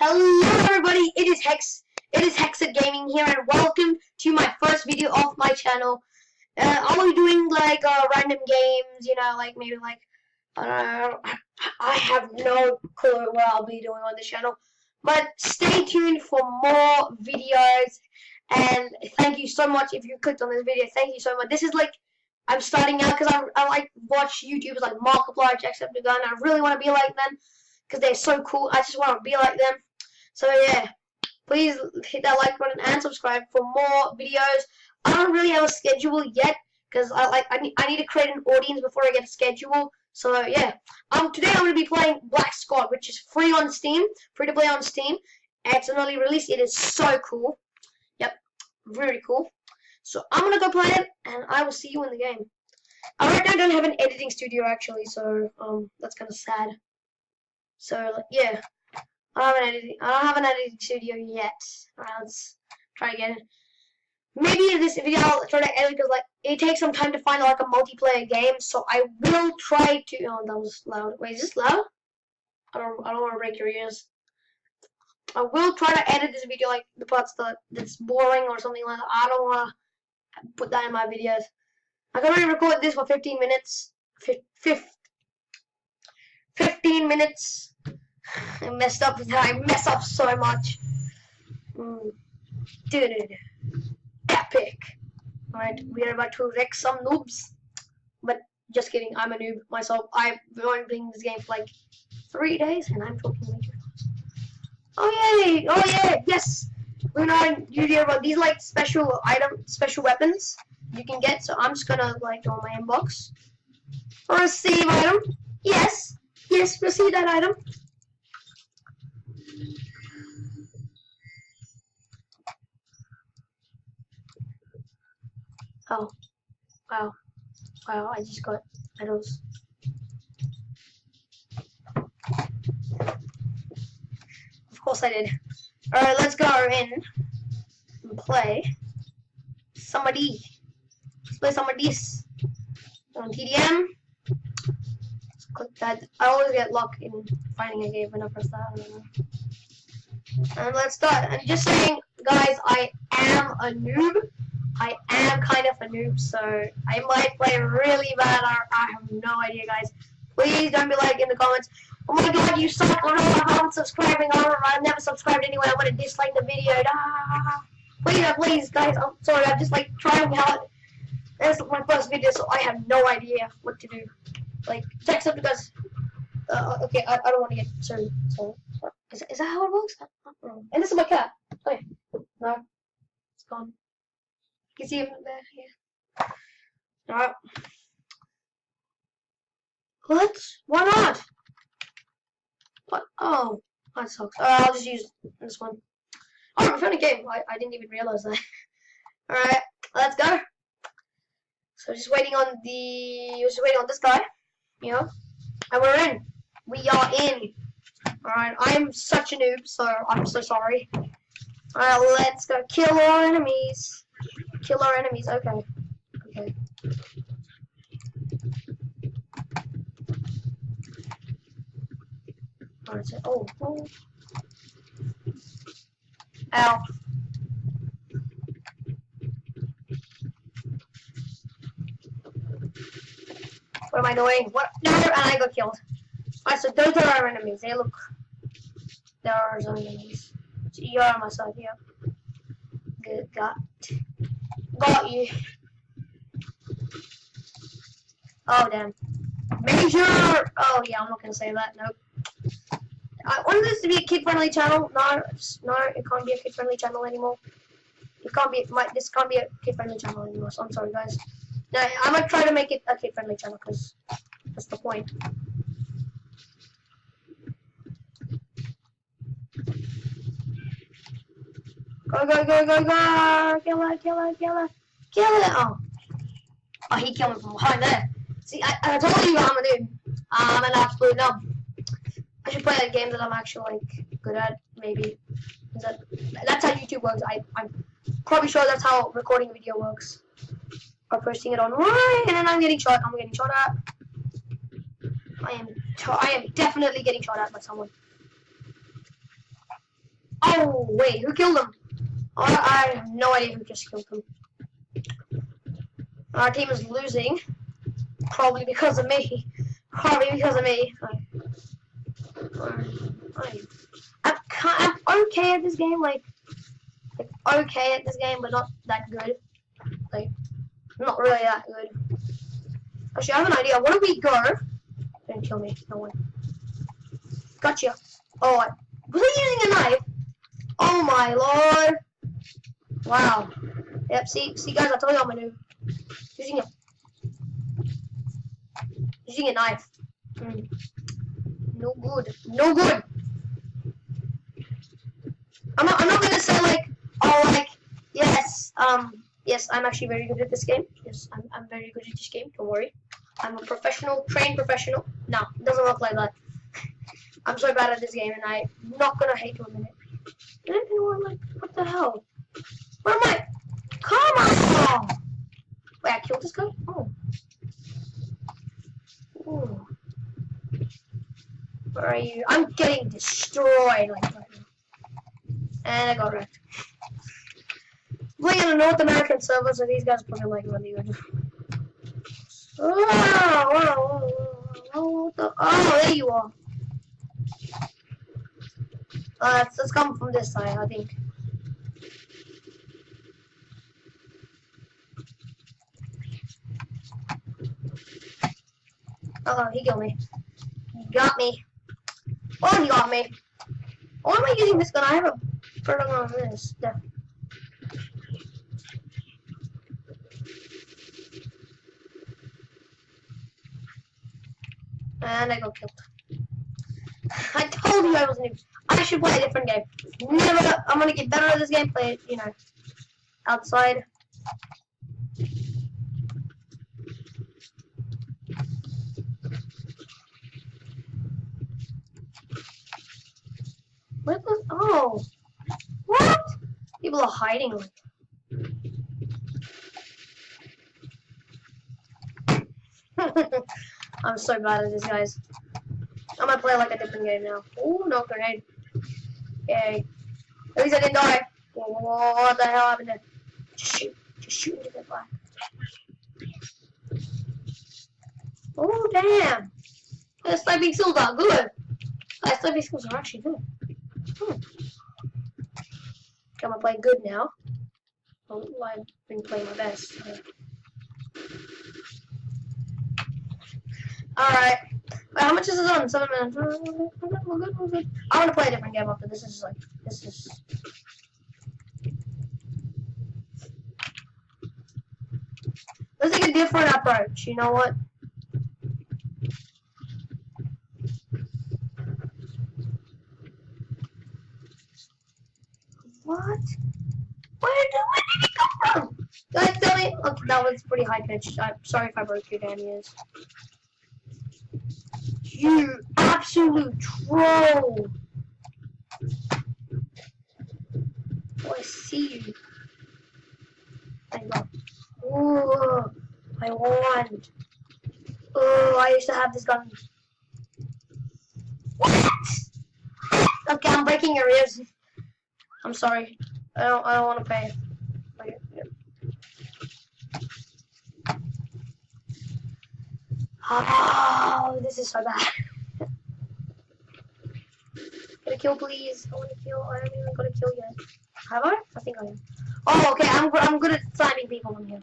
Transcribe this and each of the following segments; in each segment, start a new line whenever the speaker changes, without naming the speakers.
Hello everybody, it is Hexed Gaming here, and welcome to my first video of my channel. I'll be doing like random games, like maybe like, I have no clue what I'll be doing on the channel. But stay tuned for more videos, and thank you so much if you clicked on this video. Thank you so much. This is like, I'm starting out because I like watch YouTubers like Markiplier, Jacksepticeye, and I really want to be like them because they're so cool. I just want to be like them. So yeah, please hit that like button and subscribe for more videos. I don't really have a schedule yet because I need to create an audience before I get a schedule. So yeah, today I'm going to be playing Black Squad, which is free on Steam, free to play on Steam. It's an early release. It is so cool. Yep, really cool. So I'm gonna go play it, and I will see you in the game. Right now I don't have an editing studio actually, so that's kind of sad. So yeah. I don't have an editing studio yet. Alright, let's try again. Maybe in this video I'll try to edit because like it takes some time to find like a multiplayer game. So I will try to. Oh, that was loud. Wait, is this loud? I don't want to break your ears. I will try to edit this video like the parts that's boring or something like that. I don't want to put that in my videos. I can only record this for 15 minutes. 15 minutes. I messed up with that. I mess up so much. Dude, epic. Alright, we are about to wreck some noobs. But just kidding, I'm a noob myself. I've been playing this game for like 3 days, and I'm talking way too fast. Oh yay! Oh yeah! Yes! We're not usually about these like special weapons you can get. So I'm just gonna like go on my inbox. Receive item. Yes. Yes, receive that item. Oh, wow, I just got medals. Of course I did. Alright, let's go in and play somebody. Let's play some of these. On TDM. Let's click that. I always get luck in finding a game when I press that. I don't know. And let's start. And just saying, guys, I am a noob. I am kind of a noob, so I might play really bad. I have no idea, guys. Please don't be like in the comments, oh my god, you suck, oh no, I haven't subscribing, I've never subscribed anyway, I'm gonna dislike the video. Please, guys, I'm sorry, I'm just like trying hard. This is my first video, so I have no idea what to do. Like, Jacksepticeye, okay, I don't want to get, sorry. Is that how it works? And this is my cat. Okay, no, it's gone. You see him there? Yeah. Alright. Let's. Why not? What? Oh, that sucks. I'll just use this one. Oh, I found a game. I didn't even realize that. Alright, let's go. So just waiting on this guy. And we're in. We are in. Alright, I'm such a noob, so I'm so sorry. Alright, let's go kill our enemies. Kill our enemies, okay. Alright, so, oh. Ow. What am I doing? What? No, and I got killed. Alright, so those are our enemies. They're our enemies. So you're on my side, yeah. Good, got you. Oh damn. Major. Oh yeah, I'm not gonna say that. Nope. I wanted this to be a kid-friendly channel. No, it can't be a kid-friendly channel anymore. This can't be a kid-friendly channel anymore. So I'm sorry, guys. Now I might try to make it a kid-friendly channel because that's the point. Go! Kill it! Oh, he killed me from behind there. See, I told you I'm a noob. I'm an absolute noob. I should play a game that I'm actually like good at, maybe. That's how YouTube works. I'm probably sure that's how recording a video works. Or posting it online, and then I'm getting shot at. I am definitely getting shot at by someone. Oh, wait, who killed him? I have no idea who just killed him. Our team is losing. Probably because of me. Probably because of me. I'm okay at this game, like okay at this game, but not that good. Like, not really that good. Actually, I have an idea. What if we go? Don't kill me. No way. Gotcha. Oh, was he using a knife? Oh my lord. Wow. Yep, see guys, I told you I'm a noob. Using a knife. No good. No good. I'm not gonna say like, oh, like, yes, yes, I'm actually very good at this game. Yes, I'm very good at this game. Don't worry. I'm a professional, trained professional. No, it doesn't look like that. I'm so bad at this game, and I'm not gonna hate you a minute. And like, what the hell? Where am I? Come on! Wait, I killed this guy? Oh. Ooh. Where are you? I'm getting destroyed like right now. And I got wrecked. Playing on a North American server, so these guys are probably like really good. Oh, there you are. Let's come from this side, I think. Oh, he killed me. He got me. Oh, he got me. Why am I using this gun? I have a product on this. Yeah. And I got killed. I told you I was new. I should play a different game. Never. I'm gonna get better at this game. Play it, you know, outside. What was? Oh, what? People are hiding. I'm so bad at this, guys. I'm gonna play like a different game now. Ooh, no grenade. Yay. At least I didn't die. Whoa, what the hell happened there? Just shoot into the black. Oh, damn. The sniping skills are good. The sniping skills are actually good. I'm gonna play good now. Oh, I've been playing my best. Alright. How much is this on? 7 minutes. We're good. I want to play a different game after this. This is. Let's take a different approach. You know what? What? Where did it come from? Guys, tell me. Okay, that was pretty high pitched. I'm sorry if I broke your damn ears. You absolute troll! Oh, I see you. Thank God. Oh, I want. Oh, I used to have this gun. What? Okay, I'm breaking your ears. I'm sorry. I don't want to pay. Okay, yeah. Oh, this is so bad. Get a kill, please. I want to kill. I haven't even got a kill yet. Have I? I think I am. Oh, okay. I'm good at sniping people from here.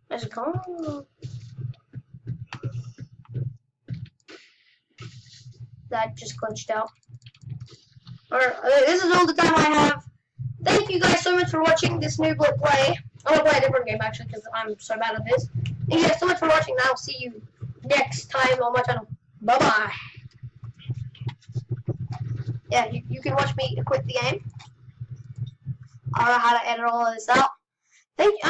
There's a car. That just glitched out. Alright, this is all the time I have. Thank you guys so much for watching this new play. I'm gonna play a different game actually because I'm so bad at this. Thank you guys so much for watching. I'll see you next time on my channel. Bye bye. Yeah, you can watch me quit the game. I don't know how to edit all of this out. Thank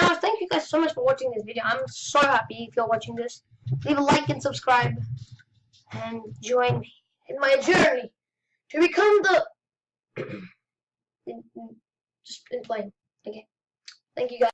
you guys so much for watching this video. I'm so happy if you're watching this. Leave a like and subscribe, and join me in my journey to become the just in playing. Okay. Thank you guys.